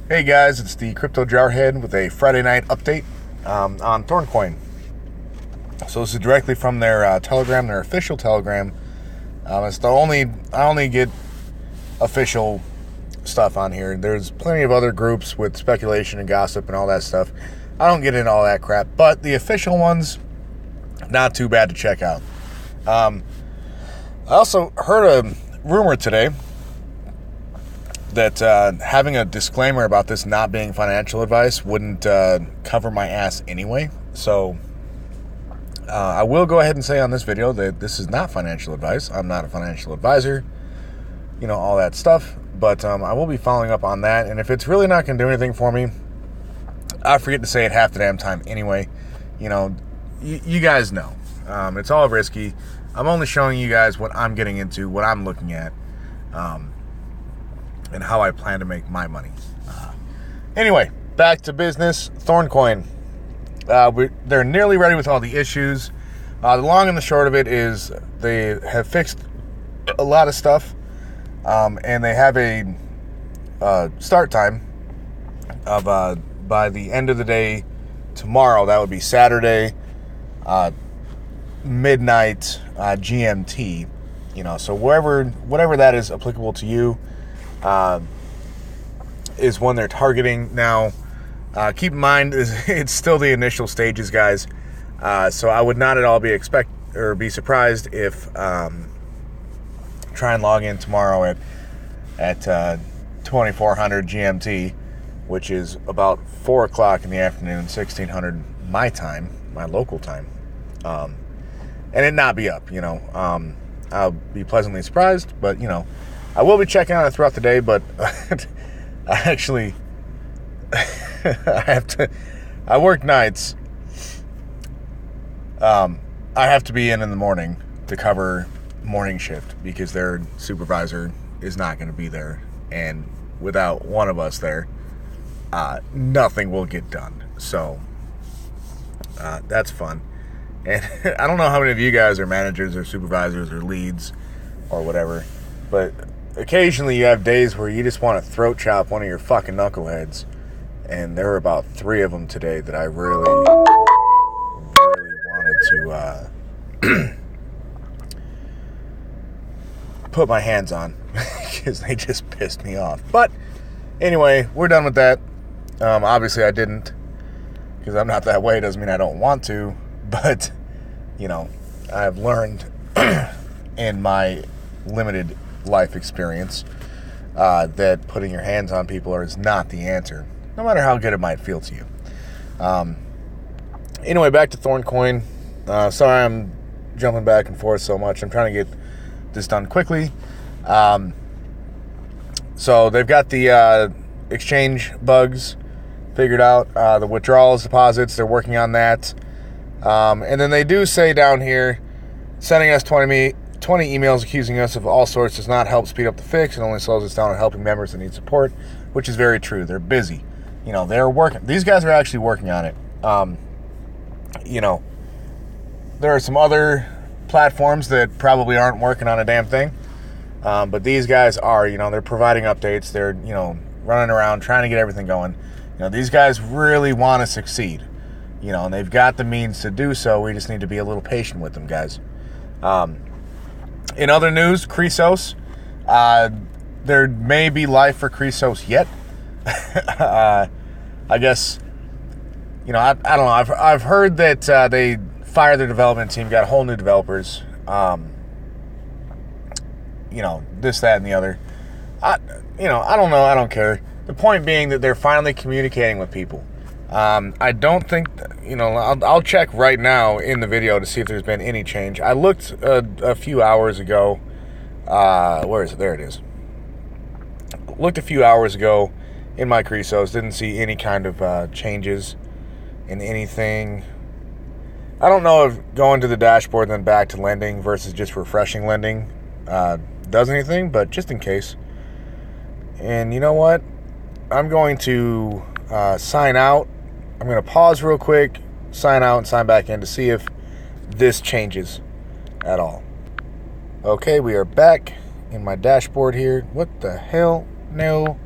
Hey guys, it's the Crypto Jarhead with a Friday night update on Thorncoin. So this is directly from their Telegram, their official Telegram. It's the I only get official stuff on here. There's plenty of other groups with speculation and gossip and all that stuff. I don't get into all that crap, but the official ones, not too bad to check out. I also heard a rumor today that having a disclaimer about this not being financial advice wouldn't cover my ass anyway. So I will go ahead and say on this video that this is not financial advice. I'm not a financial advisor, all that stuff. But I will be following up on that. And if it's really not going to do anything for me, I forget to say it half the damn time anyway. You guys know. It's all risky. I'm only showing you guys what I'm getting into, what I'm looking at. And how I plan to make my money. Anyway, back to business. Thorncoin. They're nearly ready with all the issues. The long and the short of it is they have fixed a lot of stuff. And they have a start time of by the end of the day tomorrow. That would be Saturday, midnight GMT. So whatever that is applicable to you. Is one they're targeting. Now, keep in mind, it's still the initial stages, guys. So I would not at all be surprised if try and log in tomorrow at 2400 GMT, which is about 4 o'clock in the afternoon, 1600 my time, my local time, and it not be up. I'll be pleasantly surprised, but I will be checking on it throughout the day, but I work nights. I have to be in the morning to cover morning shift because their supervisor is not going to be there. And without one of us there, nothing will get done. So that's fun. And I don't know how many of you guys are managers or supervisors or leads or whatever, but occasionally you have days where you just want to throat chop one of your fucking knuckleheads. And there were about 3 of them today that I really wanted to put my hands on because they just pissed me off. But anyway, we're done with that. Obviously I didn't, because I'm not that way. Doesn't mean I don't want to, but I've learned in my limited life experience that putting your hands on people is not the answer, no matter how good it might feel to you. Anyway, back to Thorncoin. Sorry I'm jumping back and forth so much. I'm trying to get this done quickly. So they've got the exchange bugs figured out, the withdrawals, deposits, they're working on that. And then they do say down here, sending us 20 emails accusing us of all sorts does not help speed up the fix. It only slows us down on helping members that need support, which is very true. They're busy. They're working. These guys are actually working on it. There are some other platforms that probably aren't working on a damn thing. But these guys are, they're providing updates. They're, running around trying to get everything going. These guys really want to succeed, and they've got the means to do so. We just need to be a little patient with them, guys. In other news, Chrysos, there may be life for Chrysos yet. I guess, I don't know. I've heard that they fired their development team, got whole new developers. This, that, and the other. I don't know. I don't care. The point being that they're finally communicating with people. I don't think, I'll check right now in the video to see if there's been any change. I looked a few hours ago. Where is it? There it is. Looked a few hours ago in my Chrysos. Didn't see any kind of changes in anything. I don't know if going to the dashboard and then back to lending versus just refreshing lending does anything, but just in case. And you know what? I'm going to sign out. I'm going to pause real quick, sign out, and sign back in to see if this changes at all. Okay, we are back in my dashboard here. What the hell? No.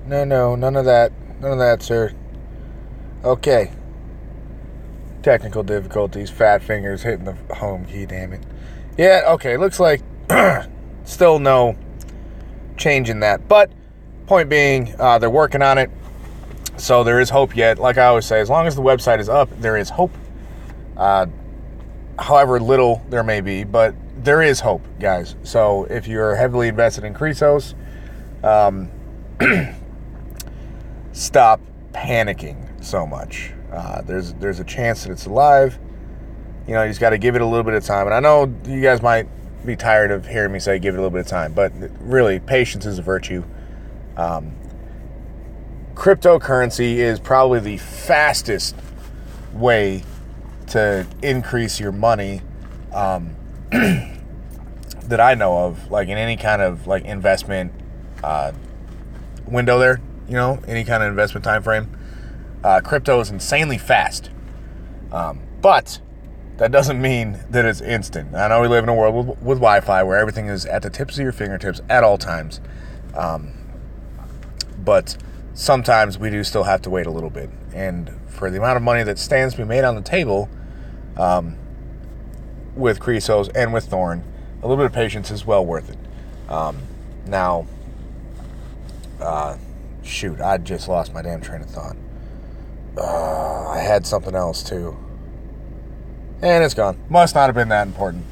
No, none of that. None of that, sir. Okay. Technical difficulties, fat fingers hitting the home key, damn it. Yeah, okay, looks like still no change in that. But, point being, they're working on it. So there is hope yet. Like I always say, as long as the website is up, there is hope. However little there may be, but there is hope, guys. So if you're heavily invested in Chrysos, stop panicking so much. There's a chance that it's alive. You just got to give it a little bit of time. And I know you guys might be tired of hearing me say give it a little bit of time, but really, patience is a virtue. Cryptocurrency is probably the fastest way to increase your money that I know of, like in any kind of like investment window there, any kind of investment time frame. Crypto is insanely fast. But that doesn't mean that it's instant. I know we live in a world with Wi-Fi where everything is at the tips of your fingertips at all times. But sometimes we do still have to wait a little bit. And for the amount of money that stands to be made on the table with Chrysos and with Thorn, a little bit of patience is well worth it. Shoot, I just lost my damn train of thought. I had something else too. And it's gone. Must not have been that important.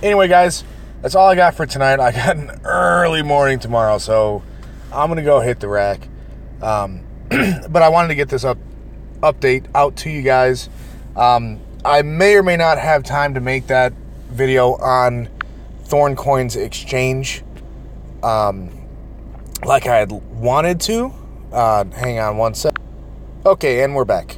Anyway, guys, that's all I got for tonight. I got an early morning tomorrow, so I'm going to go hit the rack. But I wanted to get this update out to you guys. I may or may not have time to make that video on Thorn Coin's exchange like I had wanted to. Hang on one sec. Okay, and we're back.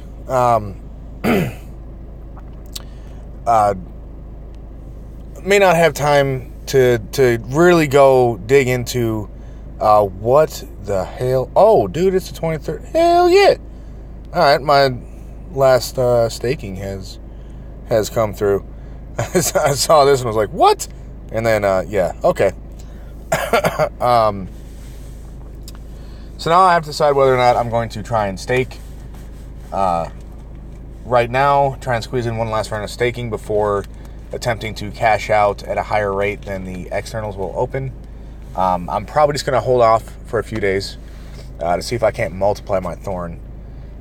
May not have time to really go dig into what the hell. Oh, dude, it's the 23rd. Hell yeah. All right, my last staking has come through. I saw this and was like, what? And then, yeah, okay. So now I have to decide whether or not I'm going to try and stake. Right now, try and squeeze in one last round of staking before attempting to cash out at a higher rate than the externals will open. I'm probably just going to hold off for a few days to see if I can't multiply my Thorn.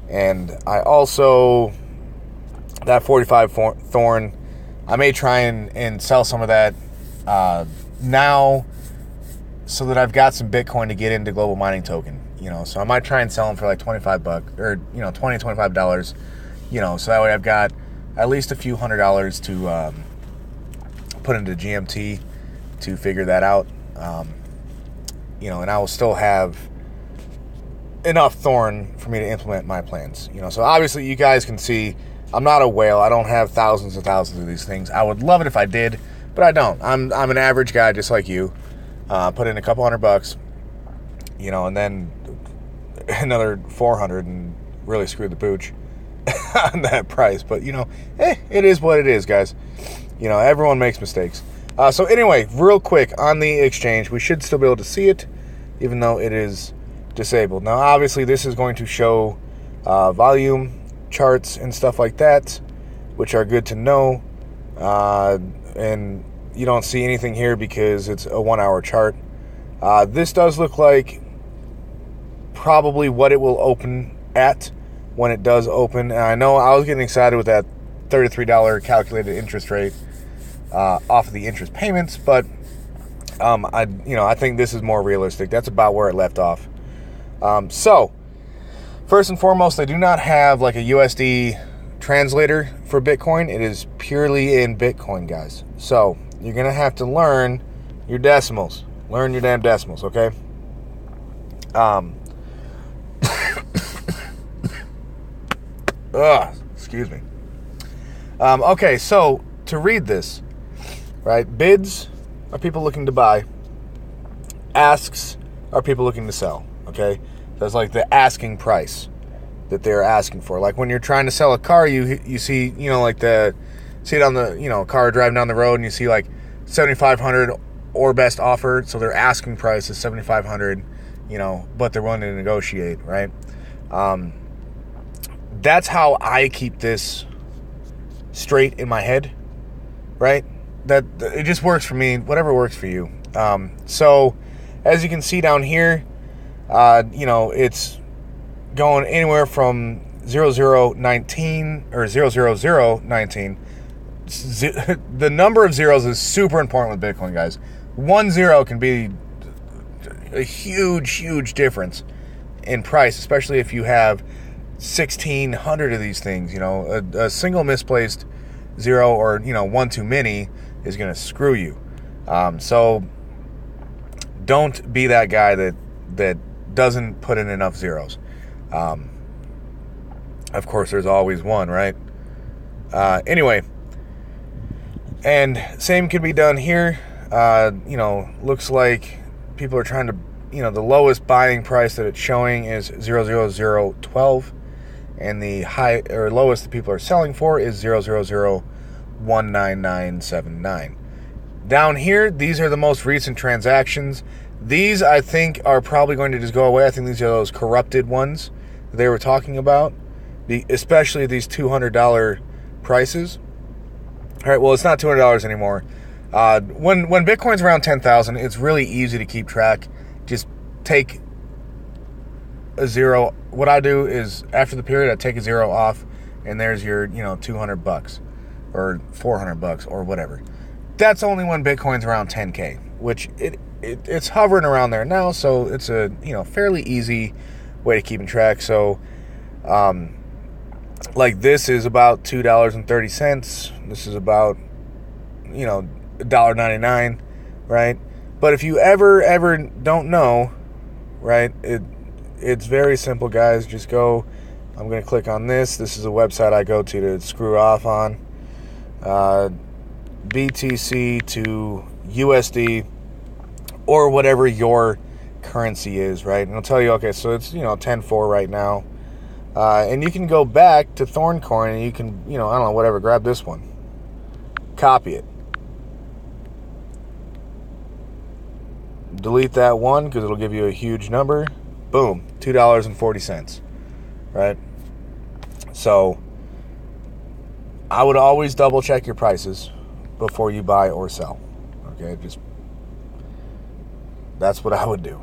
And I also, that 45 Thorn, I may try and sell some of that now so that I've got some Bitcoin to get into global mining token. So I might try and sell them for like $25 or $20, $25. So that way I've got at least a few $100s to put into GMT to figure that out. And I will still have enough Thorn for me to implement my plans. So obviously you guys can see I'm not a whale. I don't have thousands and thousands of these things. I would love it if I did, but I don't. I'm an average guy just like you. Put in a couple $100, and then another 400 and really screwed the pooch on that price. But, it is what it is, guys. Everyone makes mistakes. So anyway, real quick, on the exchange, we should still be able to see it, even though it is disabled. Now, obviously, this is going to show volume charts and stuff like that, which are good to know. And you don't see anything here because it's a 1 hour chart. This does look like probably what it will open at when it does open. And I know I was getting excited with that $33 calculated interest rate off of the interest payments, but I think this is more realistic. That's about where it left off. So first and foremost, they do not have like a USD translator for Bitcoin. It is purely in Bitcoin, guys. So you're gonna have to learn your decimals. Learn your damn decimals, okay? Excuse me. Okay, so to read this, right? Bids are people looking to buy. Asks are people looking to sell, okay? That's like the asking price that they're asking for. Like when you're trying to sell a car, you see, see it on the, car driving down the road and you see like 7,500 or best offer. So their asking price is 7,500, but they're willing to negotiate, right? That's how I keep this straight in my head, right? That it just works for me, whatever works for you. So as you can see down here, it's going anywhere from 0019 or 00019. The number of zeros is super important with Bitcoin, guys. 10 can be a huge difference in price, especially if you have 1,600 of these things. A single misplaced zero or one too many is going to screw you. So don't be that guy that doesn't put in enough zeros. Of course, there's always one, right? Anyway, and same can be done here. Looks like people are trying to, the lowest buying price that it's showing is 00012, and the high or lowest that people are selling for is 000199979. Down here, these are the most recent transactions. These, I think, are probably going to just go away. I think these are those corrupted ones that they were talking about, especially these $200 prices. All right, well, it's not $200 anymore. When Bitcoin's around 10,000, it's really easy to keep track. Just take a zero. What I do is, after the period, I take a zero off, and there's your, $200 or $400 or whatever. That's only when Bitcoin's around 10K, which it's hovering around there now, so it's a fairly easy way to keep in track. So, like this is about $2.30. This is about $1.99, right? But if you ever don't know, right? It's very simple, guys. Just go. I'm going to click on this. This is a website I go to screw off on. BTC to USD or whatever your currency is, right? And it'll tell you, okay, so it's 10.4 right now, and you can go back to Thorn Coin and you can I don't know, whatever, grab this one, copy it, delete that one because it'll give you a huge number. Boom, $2.40, right? So I would always double check your prices before you buy or sell. Okay, that's what I would do,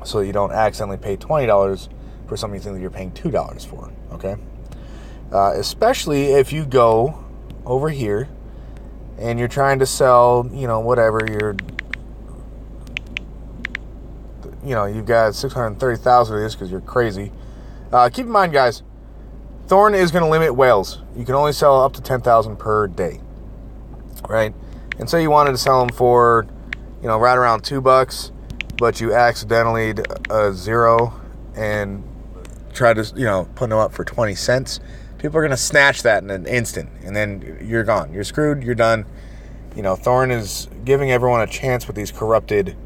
so you don't accidentally pay $20 for something you think that you're paying $2 for. Okay, especially if you go over here and you're trying to sell, whatever you've got 630,000 of this because you're crazy. Keep in mind, guys, Thorn is going to limit whales. You can only sell up to 10,000 per day, right? And say you wanted to sell them for, right around $2, but you accidentally a zero and tried to, put them up for 20 cents. People are going to snatch that in an instant, and then you're gone. You're screwed. You're done. Thorn is giving everyone a chance with these corrupted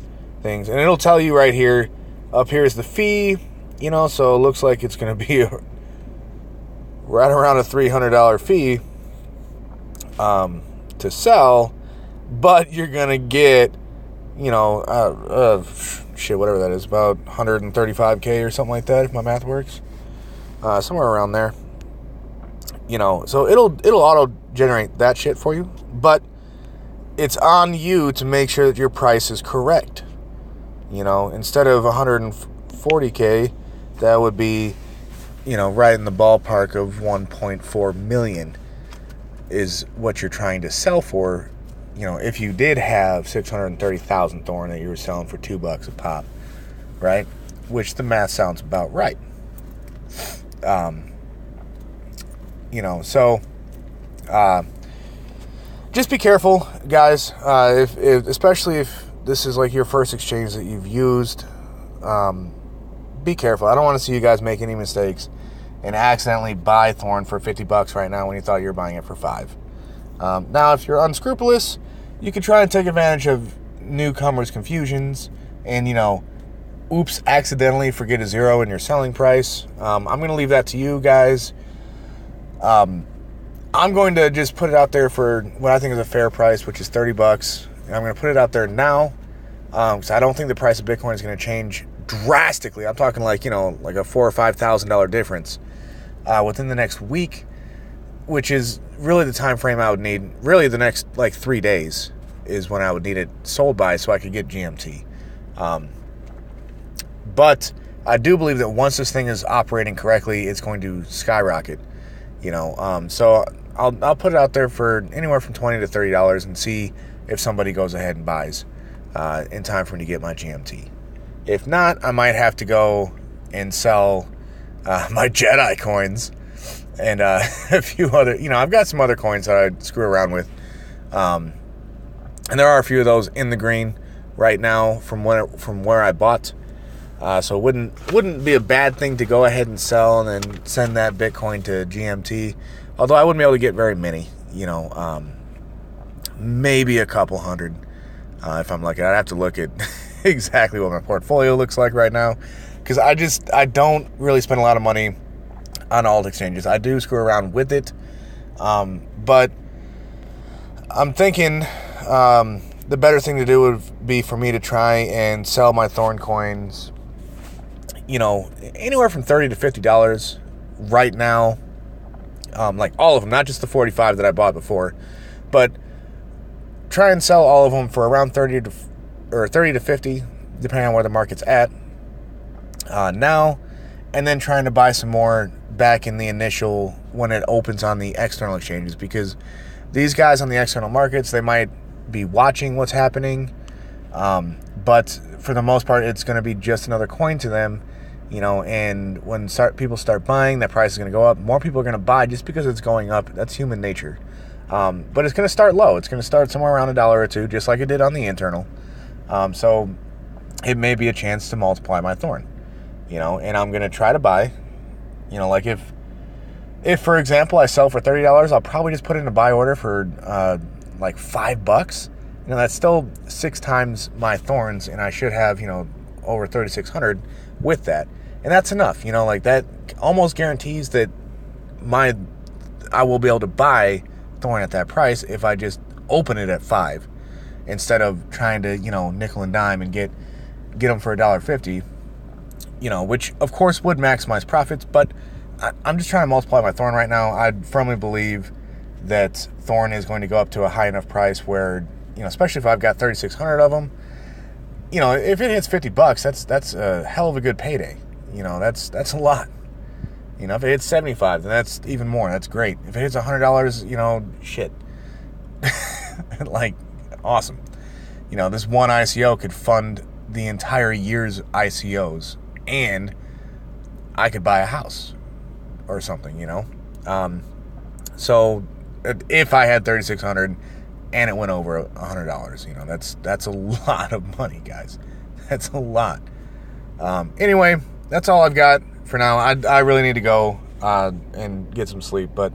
things, and it'll tell you right here. Up here is the fee, so it looks like it's going to be right around a $300 fee to sell, but you're going to get, whatever that is, about 135K or something like that, if my math works. Somewhere around there. So it'll auto-generate that shit for you, but it's on you to make sure that your price is correct. Instead of 140K, that would be, right in the ballpark of 1.4 million is what you're trying to sell for. If you did have 630,000 Thorn that you were selling for $2 a pop, right? Which the math sounds about right. So just be careful, guys. Especially if this is like your first exchange that you've used, be careful. I don't want to see you guys make any mistakes and accidentally buy Thorn for $50 right now when you thought you were buying it for $5. Now, if you're unscrupulous, you can try and take advantage of newcomers' confusions and, oops, accidentally forget a zero in your selling price. I'm going to leave that to you guys. I'm going to just put it out there for what I think is a fair price, which is $30. And I'm going to put it out there now So I don't think the price of Bitcoin is going to change drastically. I'm talking like, you know, like a $4,000 or $5,000 difference within the next week, which is really the time frame I would need. Really, the next like 3 days is when I would need it sold by, so I could get GMT. But I do believe that once this thing is operating correctly, it's going to skyrocket. You know, so I'll put it out there for anywhere from $20 to $30 and see if somebody goes ahead and buys in time for me to get my GMT. If not, I might have to go and sell my Jedi coins and a few other, you know, I've got some other coins that I screw around with. And there are a few of those in the green right now from where I bought. So it wouldn't be a bad thing to go ahead and sell and then send that Bitcoin to GMT. Although I wouldn't be able to get very many, you know, maybe a couple hundred if I'm lucky. I'd have to look at exactly what my portfolio looks like right now, because I don't really spend a lot of money on alt exchanges. I do screw around with it, but I'm thinking the better thing to do would be for me to try and sell my Thorn coins, you know, anywhere from $30 to $50 right now. Like all of them, not just the 45 that I bought before, but try and sell all of them for around 30 to 50, depending on where the market's at now, and then trying to buy some more back in the initial when it opens on the external exchanges, because these guys on the external markets, they might be watching what's happening, but for the most part, it's going to be just another coin to them, you know. And when people start buying, that price is going to go up. More people are going to buy just because it's going up. That's human nature. But it's going to start low. It's going to start somewhere around $1 or $2, just like it did on the internal. So it may be a chance to multiply my Thorn, you know. And I'm going to try to buy, you know, like if for example I sell for $30, I'll probably just put in a buy order for like $5. You know, that's still 6 times my Thorns, and I should have, you know, over 3,600 with that, and that's enough. You know, like that almost guarantees that I will be able to buy Thorn at that price if I just open it at 5 instead of trying to, you know, nickel and dime and get them for $1.50, you know, which of course would maximize profits. But I'm just trying to multiply my Thorn right now. I firmly believe that Thorn is going to go up to a high enough price where, you know, especially if I've got 3,600 of them, you know, if it hits $50, that's a hell of a good payday. You know, that's a lot. You know, if it hits 75, then that's even more. That's great. If it hits $100, you know, shit. Like, awesome. You know, this one ICO could fund the entire year's ICOs, and I could buy a house or something, you know. So if I had 3,600 and it went over $100, you know, that's a lot of money, guys. That's a lot. Anyway, that's all I've got for now. I really need to go and get some sleep, but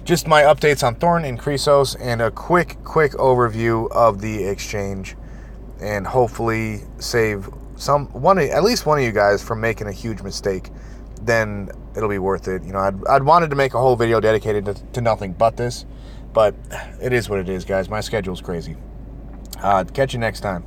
just my updates on Thorn and Chrysos and a quick overview of the exchange, and hopefully save at least one of you guys from making a huge mistake. Then it'll be worth it. You know, I'd wanted to make a whole video dedicated to nothing but this, but it is what it is, guys. My schedule's crazy. Catch you next time.